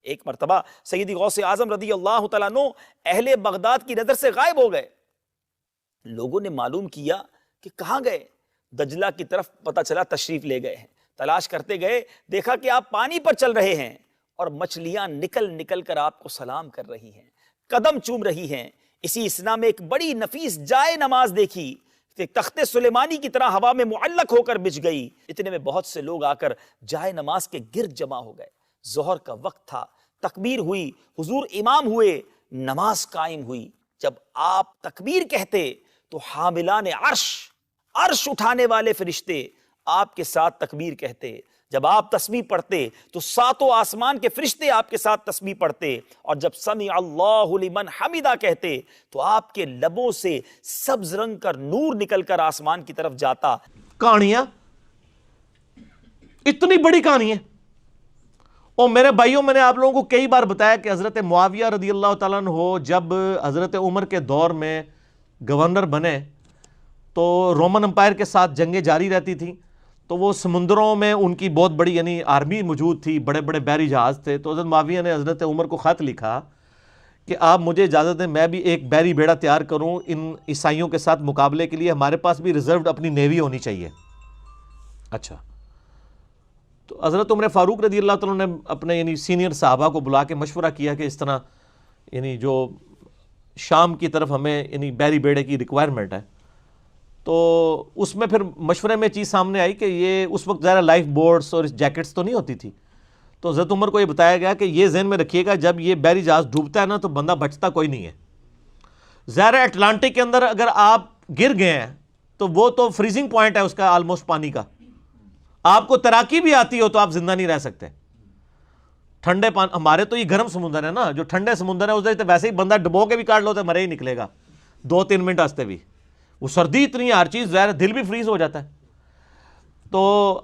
ایک مرتبہ سیدی غوث اعظم رضی اللہ تعالیٰ عنہ اہل بغداد کی نظر سے غائب ہو گئے. لوگوں نے معلوم کیا کہ کہاں گئے. دجلہ کی طرف پتہ چلا تشریف لے گئے ہیں. تلاش کرتے گئے, دیکھا کہ آپ پانی پر چل رہے ہیں اور مچھلیاں نکل نکل کر آپ کو سلام کر رہی ہیں, قدم چوم رہی ہیں. اسی اسنا میں ایک بڑی نفیس جائے نماز دیکھی کہ تخت سلیمانی کی طرح ہوا میں معلق ہو کر بچھ گئی. اتنے میں بہت سے لوگ آ کر جائے نماز کے گرد جمع ہو گئے. ظہر کا وقت تھا, تکبیر ہوئی, حضور امام ہوئے, نماز قائم ہوئی. جب آپ تکبیر کہتے تو حاملان عرش اٹھانے والے فرشتے آپ کے ساتھ تکبیر کہتے. جب آپ تسبیح پڑھتے تو ساتوں آسمان کے فرشتے آپ کے ساتھ تسبیح پڑھتے. اور جب سمع اللہ لمن حمدہ کہتے تو آپ کے لبوں سے سبز رنگ کا نور نکل کر آسمان کی طرف جاتا. کہانیاں, اتنی بڑی کہانی ہے. اور میرے بھائیوں, میں نے آپ لوگوں کو کئی بار بتایا کہ حضرت معاویہ رضی اللہ تعالیٰ عنہ جب حضرت عمر کے دور میں گورنر بنے تو رومن امپائر کے ساتھ جنگیں جاری رہتی تھیں. تو وہ سمندروں میں ان کی بہت بڑی یعنی آرمی موجود تھی, بڑے بڑے بحری جہاز تھے. تو حضرت معاویہ نے حضرت عمر کو خط لکھا کہ آپ مجھے اجازت دیں میں بھی ایک بحری بیڑا تیار کروں ان عیسائیوں کے ساتھ مقابلے کے لیے, ہمارے پاس بھی ریزروڈ اپنی نیوی ہونی چاہیے. اچھا, تو حضرت عمر فاروق رضی اللہ تعالیٰ نے اپنے یعنی سینئر صحابہ کو بلا کے مشورہ کیا کہ اس طرح یعنی جو شام کی طرف ہمیں یعنی بحری بیڑے کی ریکوائرمنٹ ہے. تو اس میں پھر مشورے میں چیز سامنے آئی کہ یہ اس وقت ظاہر لائف بورڈز اور جیکٹس تو نہیں ہوتی تھی. تو حضرت عمر کو یہ بتایا گیا کہ یہ ذہن میں رکھیے گا جب یہ بحری جہاز ڈوبتا ہے نا تو بندہ بچتا کوئی نہیں ہے. ظاہر اٹلانٹک کے اندر اگر آپ گر گئے ہیں تو وہ تو فریزنگ پوائنٹ ہے اس کا آلموسٹ پانی کا. آپ کو تیراکی بھی آتی ہو تو آپ زندہ نہیں رہ سکتے. ٹھنڈے پانی, ہمارے تو یہ گرم سمندر ہے نا, جو ٹھنڈے سمندر ہے اس ویسے ہی بندہ ڈبو کے بھی کاٹ لو تو مرے ہی نکلے گا 2-3 منٹ واسطے بھی. وہ سردی اتنی ہے, ہر چیز ظاہر دل بھی فریز ہو جاتا ہے. تو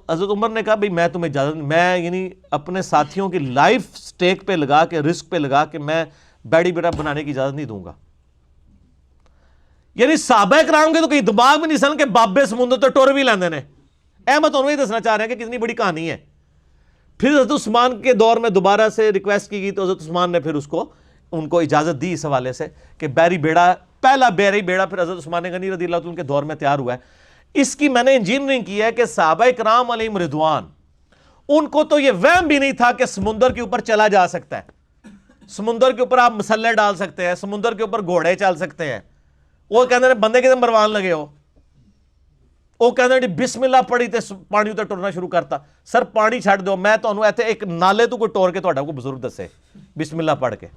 حضرت عمر نے کہا بھئی میں تمہیں اجازت, میں یعنی اپنے ساتھیوں کی لائف سٹیک پہ لگا کے, رسک پہ لگا کے میں بیڑی بیڑا بنانے کی اجازت نہیں دوں گا. یعنی صحابہ کرام کے تو کہیں دماغ میں نہیں سن کہ بابے سمندر تو ٹور بھی لیندے نے. احمد انہوں ہی دسنا چاہ رہے ہیں کہ کتنی بڑی کہانی ہے. پھر حضرت عثمان کے دور میں دوبارہ سے ریکویسٹ کی گئی تو حضرت عثمان نے پھر ان کو اجازت دی اس حوالے سے کہ بحری بیڑا, پہلا بحری بیڑا پھر حضرت عثمان غنی رضی اللہ عنہ کے دور میں تیار ہوا ہے. اس کی میں نے انجینئرنگ کی ہے کہ صحابہ کرام علیہم رضوان ان کو تو یہ وہم بھی نہیں تھا کہ سمندر کے اوپر چلا جا سکتا ہے. سمندر کے اوپر آپ مسلح ڈال سکتے ہیں, سمندر کے اوپر گھوڑے چل سکتے ہیں. وہ کہتے ہیں بندے کے مروان لگے ہو, وہ کہتے ہیں بسم اللہ پڑھی تے پانی تے ٹرنا شروع کرتا. سر پانی چھڑ دو, میں تو ایتھے ایک نالے تو کوئی ٹور کے تہاڈا کوئی بزرگ دسے بسم اللہ پڑھ کے.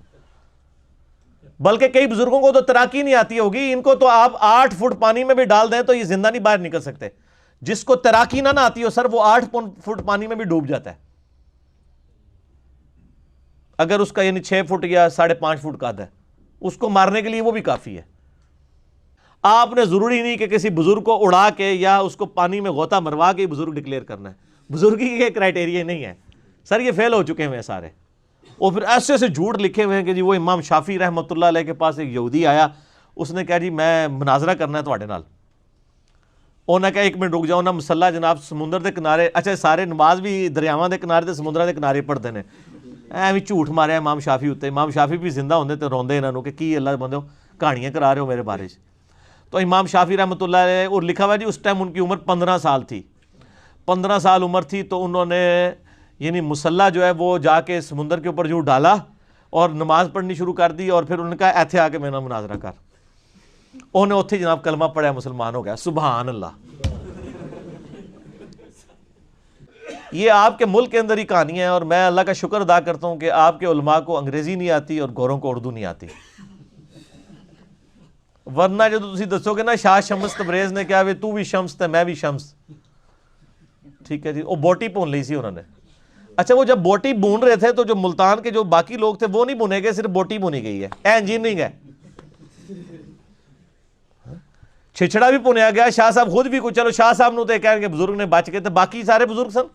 بلکہ کئی بزرگوں کو تو تیراکی نہیں آتی ہوگی, ان کو تو آپ 8 فٹ پانی میں بھی ڈال دیں تو یہ زندہ نہیں باہر نکل سکتے. جس کو تیراکی نہ آتی ہو سر وہ 8 فٹ پانی میں بھی ڈوب جاتا ہے, اگر اس کا یعنی 6 فٹ یا 5.5 فٹ قد ہے. اس کو مارنے کے لیے وہ بھی کافی ہے. آپ نے ضروری نہیں کہ کسی بزرگ کو اڑا کے یا اس کو پانی میں غوطہ مروا کے بزرگ ڈکلیئر کرنا ہے. بزرگی کے کرائٹیریا نہیں ہے سر, یہ فیل ہو چکے ہیں سارے. اور پھر ایسے سے جھوٹ لکھے ہوئے ہیں کہ جی وہ امام شافعی رحمۃ اللہ علیہ کے پاس ایک یہودی آیا, اس نے کہا جی میں مناظرہ کرنا ہے تواڈے نال. انہوں نے کہا 1 منٹ رک جاؤ نا, مسلح جناب سمندر دے کنارے, اچھا سارے نماز بھی دریاواں دے کنارے تے سمندراں دے کنارے پڑھتے ہیں. ایویں جھوٹ ماریا امام شافعی اتنے. امام شافعی بھی زندہ ہوندے تے روندے انہاں نوں کہ کی اللہ بندے کہانیاں کرا رہے ہو میرے بارے. تو امام شافعی رحمۃ اللہ علیہ, اور لکھا ہوا جی اس ٹائم ان کی عمر 15 سال تھی. 15 سال عمر تھی تو انہوں نے یعنی مسلح جو ہے وہ جا کے سمندر کے اوپر جو ڈالا اور نماز پڑھنی شروع کر دی. اور پھر انہوں نے کہا ایتھے آ کے میرے نال مناظرہ کر. انہوں نے اتھے جناب کلمہ پڑھا, مسلمان ہو گیا. سبحان اللہ. یہ آپ کے ملک کے اندر ہی کہانی ہے, اور میں اللہ کا شکر ادا کرتا ہوں کہ آپ کے علماء کو انگریزی نہیں آتی اور گوروں کو اردو نہیں آتی. ورنہ جدو تسی دسو گے نا شاہ شمس تبریز نے کیا تو بھی شمس تے میں بھی شمس, ٹھیک ہے جی, وہ بوٹی بھون لی سی انہوں نے. اچھا وہ جب بوٹی بھون رہے تھے تو جو ملتان کے جو باقی لوگ تھے وہ نہیں بھونے گئے, صرف بوٹی بھونی گئی ہے. انجینئرنگ ہے. چھچڑا بھی بھونیا گیا, شاہ صاحب خود بھی کچھ, چلو شاہ صاحب نو تے کہن کہ بزرگ نے بچ گئے, تے باقی سارے بزرگ سن.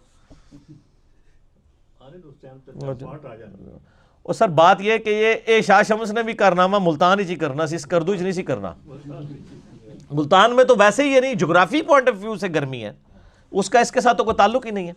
اور سر بات یہ کہ یہ شاہ شمس نے بھی کارنامہ ملتان ہی کرنا سی, اس کردو ہی نہیں سی کرنا. ملتان میں تو ویسے ہی یعنی جغرافی پوائنٹ آف ویو سے گرمی ہے, اس کا اس کے ساتھ تو کوئی تعلق ہی نہیں ہے.